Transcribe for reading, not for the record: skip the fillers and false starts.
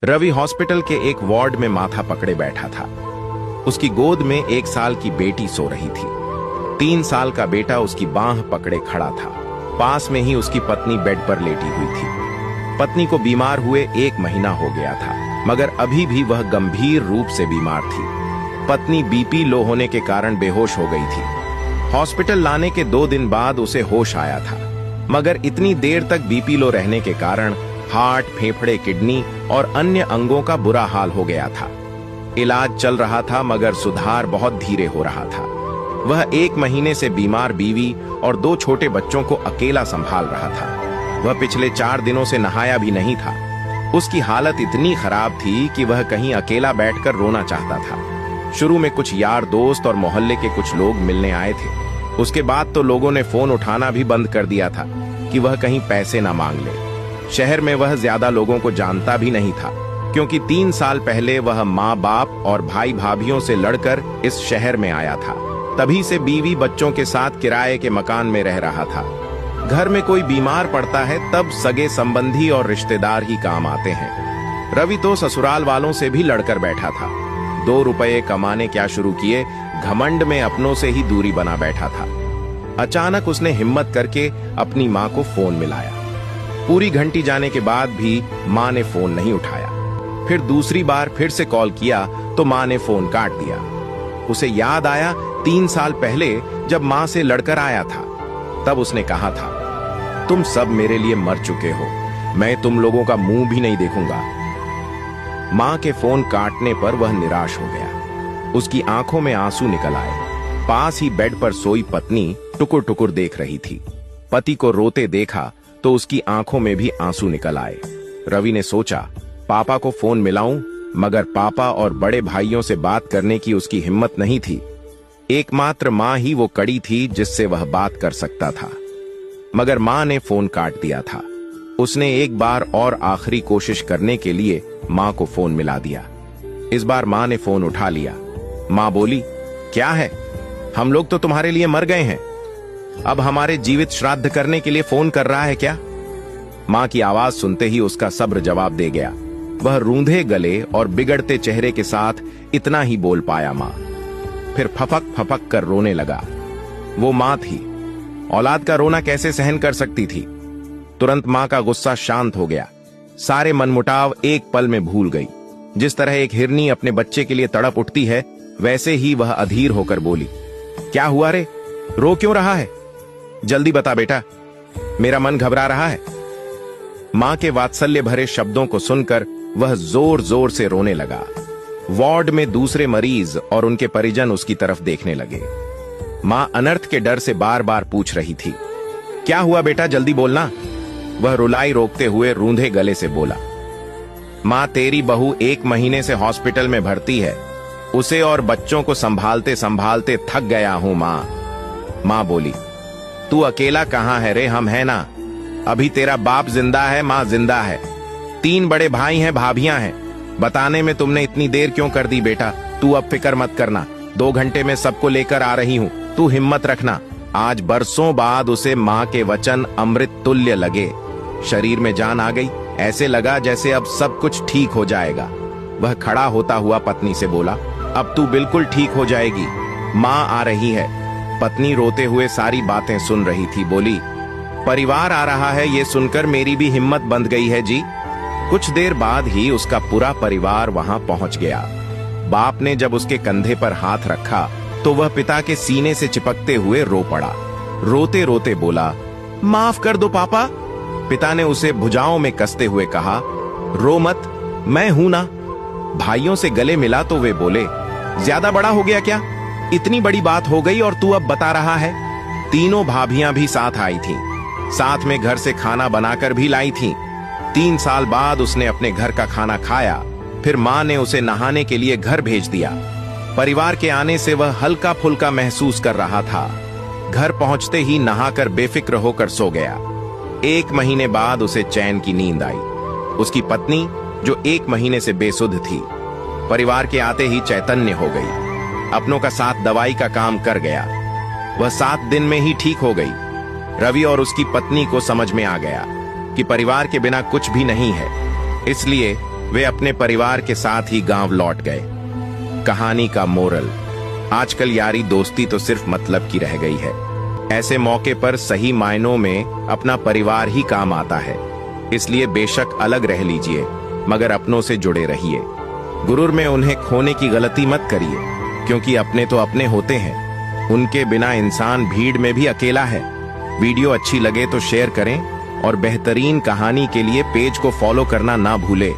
Ravi hospital के एक ward में माथा पकड़े बैठा था। उसकी गोद में 1 साल की बेटी सो रही थी। 3 साल का बेटा उसकी बांह पकड़े खड़ा था। पास में ही उसकी पत्नी बेड पर लेटी हुई थी। पत्नी को बीमार हुए 1 महीना हो गया था, मगर अभी भी वह गंभीर रूप से बीमार थी। पत्नी बीपी लो होने के कारण बेहोश हो गई थी। हॉस्पिटल लाने के 2 दिन बाद उसे होश आया था, मगर इतनी देर तक बीपी लो रहने के कारण हार्ट, फेफड़े, किडनी और अन्य अंगों का बुरा हाल हो गया था। इलाज चल रहा था, मगर सुधार बहुत धीरे हो रहा था। वह 1 महीने से बीमार बीवी और 2 छोटे बच्चों को अकेला संभाल रहा था। वह पिछले 4 दिनों से नहाया भी नहीं था। उसकी हालत इतनी खराब थी कि वह कहीं अकेला बैठकर रोना चाहता था। शुरू में कुछ यार दोस्त और मोहल्ले के कुछ लोग मिलने आए थे। उसके बाद तो लोगों ने फोन उठाना भी बंद कर दिया था कि वह कहीं पैसे ना मांग ले। शहर में वह ज्यादा लोगों को जानता भी नहीं था, क्योंकि 3 साल पहले वह माँ बाप और भाई भाभीियों से लड़कर इस शहर में आया था। तभी से बीवी बच्चों के साथ किराए के मकान में रह रहा था। घर में कोई बीमार पड़ता है तब सगे संबंधी और रिश्तेदार ही काम आते हैं। रवि तो ससुराल वालों से भी लड़कर बैठा था। 2 रुपए कमाने क्या शुरू किए, घमंड में अपनों से ही दूरी बना बैठा था। अचानक उसने हिम्मत करके अपनी माँ को फोन मिलाया। पूरी घंटी जाने के बाद भी माँ ने फोन नहीं उठाया। फिर दूसरी बार फिर से कॉल किया तो माँ ने फोन काट दिया। उसे याद आया 3 साल पहले जब माँ से लड़कर आया था, तब उसने कहा था, तुम सब मेरे लिए मर चुके हो, मैं तुम लोगों का मुंह भी नहीं देखूंगा। माँ के फोन काटने पर वह निराश हो गया। उसकी आंखों में आंसू निकल आए। पास ही बेड पर सोई पत्नी टुकुर टुकुर देख रही थी। पति को रोते देखा तो उसकी आंखों में भी आंसू निकल आए। रवि ने सोचा, पापा को फोन मिलाऊं, मगर पापा और बड़े भाइयों से बात करने की उसकी हिम्मत नहीं थी। एकमात्र माँ ही वो कड़ी थी जिससे वह बात कर सकता था। मगर माँ ने फोन काट दिया था। उसने एक बार और आखिरी कोशिश करने के लिए माँ को फोन मिला दिया। इस बार माँ ने फोन उठा लिया। माँ बोली, क्या है, हम लोग तो तुम्हारे लिए मर गए हैं, अब हमारे जीवित श्राद्ध करने के लिए फोन कर रहा है क्या? माँ की आवाज सुनते ही उसका सब्र जवाब दे गया। वह रूंधे गले और बिगड़ते चेहरे के साथ इतना ही बोल पाया, माँ। फिर फपक फपक कर रोने लगा। वो माँ थी, औलाद का रोना कैसे सहन कर सकती थी। तुरंत माँ का गुस्सा शांत हो गया। सारे मनमुटाव एक पल में भूल गई। जिस तरह एक हिरनी अपने बच्चे के लिए तड़प उठती है, वैसे ही वह अधीर होकर बोली, क्या हुआ रे, रो क्यों रहा है? जल्दी बता बेटा, मेरा मन घबरा रहा है। मां के वात्सल्य भरे शब्दों को सुनकर वह जोर जोर से रोने लगा। वार्ड में दूसरे मरीज और उनके परिजन उसकी तरफ देखने लगे। मां अनर्थ के डर से बार बार पूछ रही थी, क्या हुआ बेटा, जल्दी बोलना। वह रुलाई रोकते हुए रूंधे गले से बोला, मां, तेरी बहू 1 महीने से हॉस्पिटल में भर्ती है। उसे और बच्चों को संभालते संभालते थक गया हूं मां। मां बोली, तू अकेला कहां है रे, हम है ना। अभी तेरा बाप जिंदा है, मां जिंदा है। 3 बड़े भाई हैं, भाभियां हैं। बताने में तुमने इतनी देर क्यों कर दी बेटा? तू अब फिक्र मत करना, 2 घंटे में सबको लेकर आ रही हूं, तू हिम्मत रखना। आज बरसों बाद उसे मां के वचन अमृत तुल्य लगे। शरीर में जान आ गई, ऐसे लगा जैसे अब सब कुछ ठीक हो जाएगा। वह खड़ा होता हुआ पत्नी से बोला, अब तू बिल्कुल ठीक हो जाएगी, मां आ रही है। पत्नी रोते हुए सारी बातें सुन रही थी। बोली, परिवार आ रहा है, ये सुनकर मेरी भी हिम्मत बंध गई है जी। कुछ देर बाद ही उसका पूरा परिवार वहां पहुंच गया। बाप ने जब उसके कंधे पर हाथ रखा तो वह पिता के सीने से चिपकते हुए रो पड़ा। रोते रोते बोला, माफ कर दो पापा। पिता ने उसे भुजाओं में कसते हुए कहा, रो मत, मैं हूं ना। भाइयों से गले मिला तो वे बोले, ज्यादा बड़ा हो गया क्या? इतनी बड़ी बात हो गई और तू अब बता रहा है? तीनों भाभियां भी साथ आई थीं, साथ में घर से खाना बनाकर भी लाई थीं। 3 साल बाद उसने अपने घर का खाना खाया। फिर मां ने उसे नहाने के लिए घर भेज दिया। परिवार के आने से वह हल्का फुल्का महसूस कर रहा था। घर पहुंचते ही नहाकर बेफिक्र होकर सो गया। 1 महीने बाद उसे चैन की नींद आई। उसकी पत्नी, जो 1 महीने से बेसुध थी, परिवार के आते ही चैतन्य हो गई। अपनों का साथ दवाई का काम कर गया। वह 7 दिन में ही ठीक हो गई। रवि और उसकी पत्नी को समझ में आ गया कि परिवार के बिना कुछ भी नहीं है। इसलिए वे अपने परिवार के साथ ही गांव लौट गए। कहानी का मोरल: आजकल यारी दोस्ती तो सिर्फ मतलब की रह गई है। ऐसे मौके पर सही मायनों में अपना परिवार ही काम आता है। इसलिए बेशक अलग रह लीजिए, मगर अपनों से जुड़े रहिए। गुरूर में उन्हें खोने की गलती मत करिए, क्योंकि अपने तो अपने होते हैं। उनके बिना इंसान भीड़ में भी अकेला है। वीडियो अच्छी लगे तो शेयर करें और बेहतरीन कहानी के लिए पेज को फॉलो करना ना भूले।